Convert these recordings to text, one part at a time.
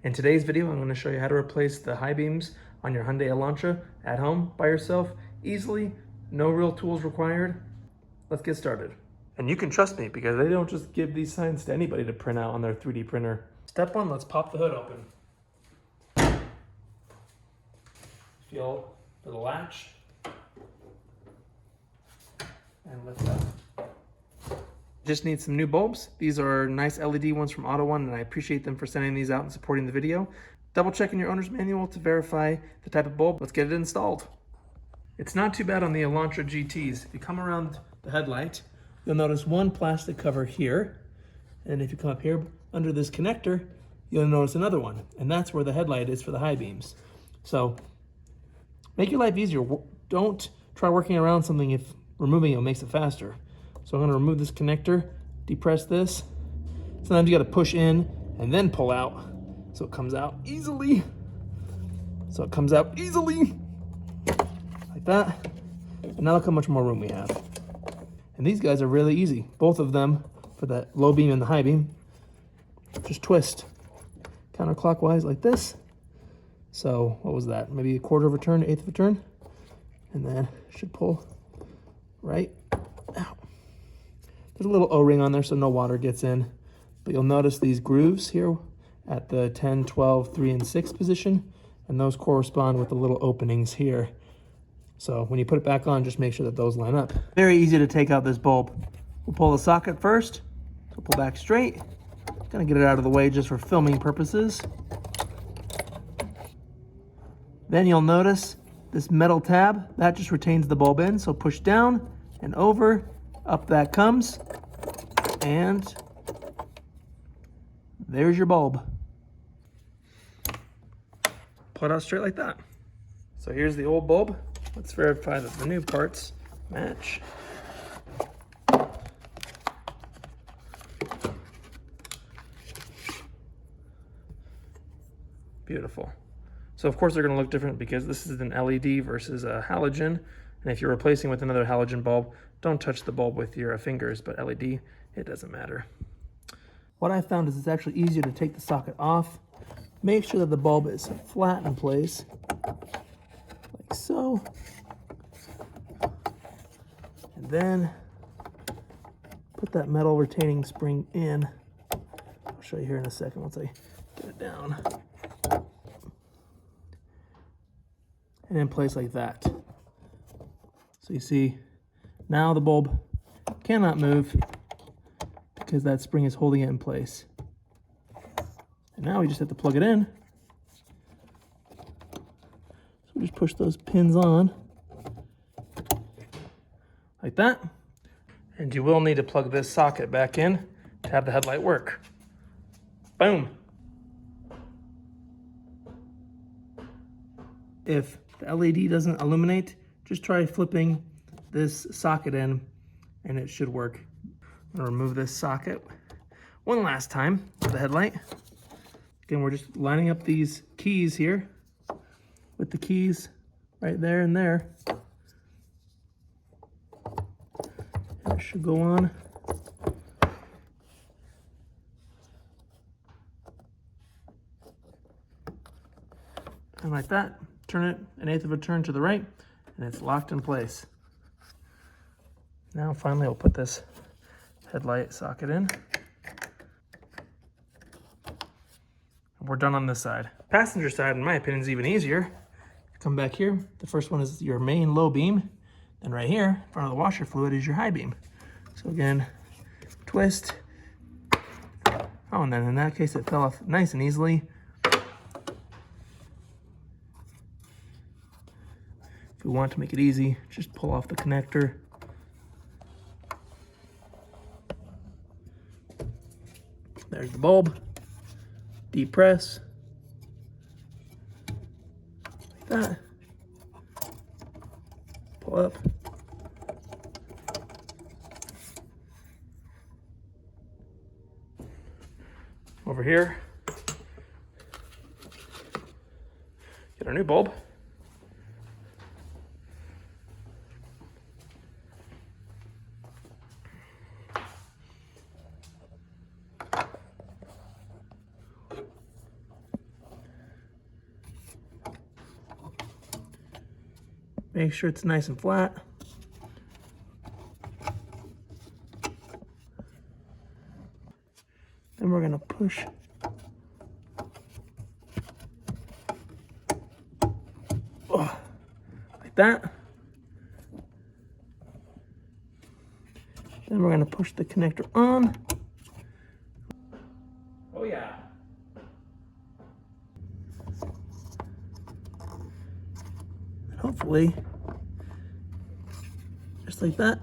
In today's video, I'm going to show you how to replace the high beams on your Hyundai Elantra at home by yourself, easily, no real tools required. Let's get started. And you can trust me because they don't just give these signs to anybody to print out on their 3D printer. Step one, let's pop the hood open. Feel for the latch and lift up. Just need some new bulbs. These are nice LED ones from Auto One, and I appreciate them for sending these out and supporting the video. Double check in your owner's manual to verify the type of bulb. Let's get it installed. It's not too bad on the Elantra GTs. If you come around the headlight, you'll notice one plastic cover here. And if you come up here under this connector, you'll notice another one. And that's where the headlight is for the high beams. So make your life easier. Don't try working around something if removing it makes it faster. So I'm going to remove this connector, depress this. Sometimes you got to push in and then pull out so it comes out easily. Like that. And now look how much more room we have. And these guys are really easy. Both of them for the low beam and the high beam. Just twist counterclockwise like this. So what was that? Maybe a quarter of a turn, eighth of a turn. And then should pull right out. There's a little O-ring on there so no water gets in, but you'll notice these grooves here at the 10, 12, 3, and 6 position, and those correspond with the little openings here. So when you put it back on, just make sure that those line up. Very easy to take out this bulb. We'll pull the socket first, so pull back straight. Gonna get it out of the way just for filming purposes. Then you'll notice this metal tab, that just retains the bulb in, so push down and over. Up that comes, and there's your bulb. Pull it out straight like that. So here's the old bulb. Let's verify that the new parts match. Beautiful. So of course they're going to look different because this is an LED versus a halogen. And if you're replacing with another halogen bulb, don't touch the bulb with your fingers, but LED, it doesn't matter. What I found is it's actually easier to take the socket off. Make sure that the bulb is flat in place, like so. And then put that metal retaining spring in. I'll show you here in a second once I get it down. And in place like that. So you see, now the bulb cannot move because that spring is holding it in place. And now we just have to plug it in. So we just push those pins on like that. And you will need to plug this socket back in to have the headlight work. Boom. If the LED doesn't illuminate, just try flipping this socket in and it should work. I'm gonna remove this socket one last time for the headlight. Again, we're just lining up these keys here with the keys right there and there. And it should go on. And like that, turn it an eighth of a turn to the right, and it's locked in place. Now finally I'll put this headlight socket in. And we're done on this side. Passenger side, in my opinion, is even easier. Come back here, the first one is your main low beam, and right here, in front of the washer fluid, is your high beam. So again, twist. Oh, and then in that case, it fell off nice and easily. If we want to make it easy, just pull off the connector. There's the bulb. Depress. Like that. Pull up. Over here. Get our new bulb. Make sure it's nice and flat. Then we're gonna push like that. Then we're gonna push the connector on. Oh yeah. And hopefully, just like that,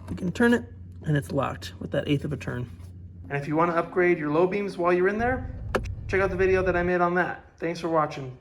we can turn it and it's locked with that 1/8 of a turn. And if you want to upgrade your low beams while you're in there, check out the video that I made on that. Thanks for watching.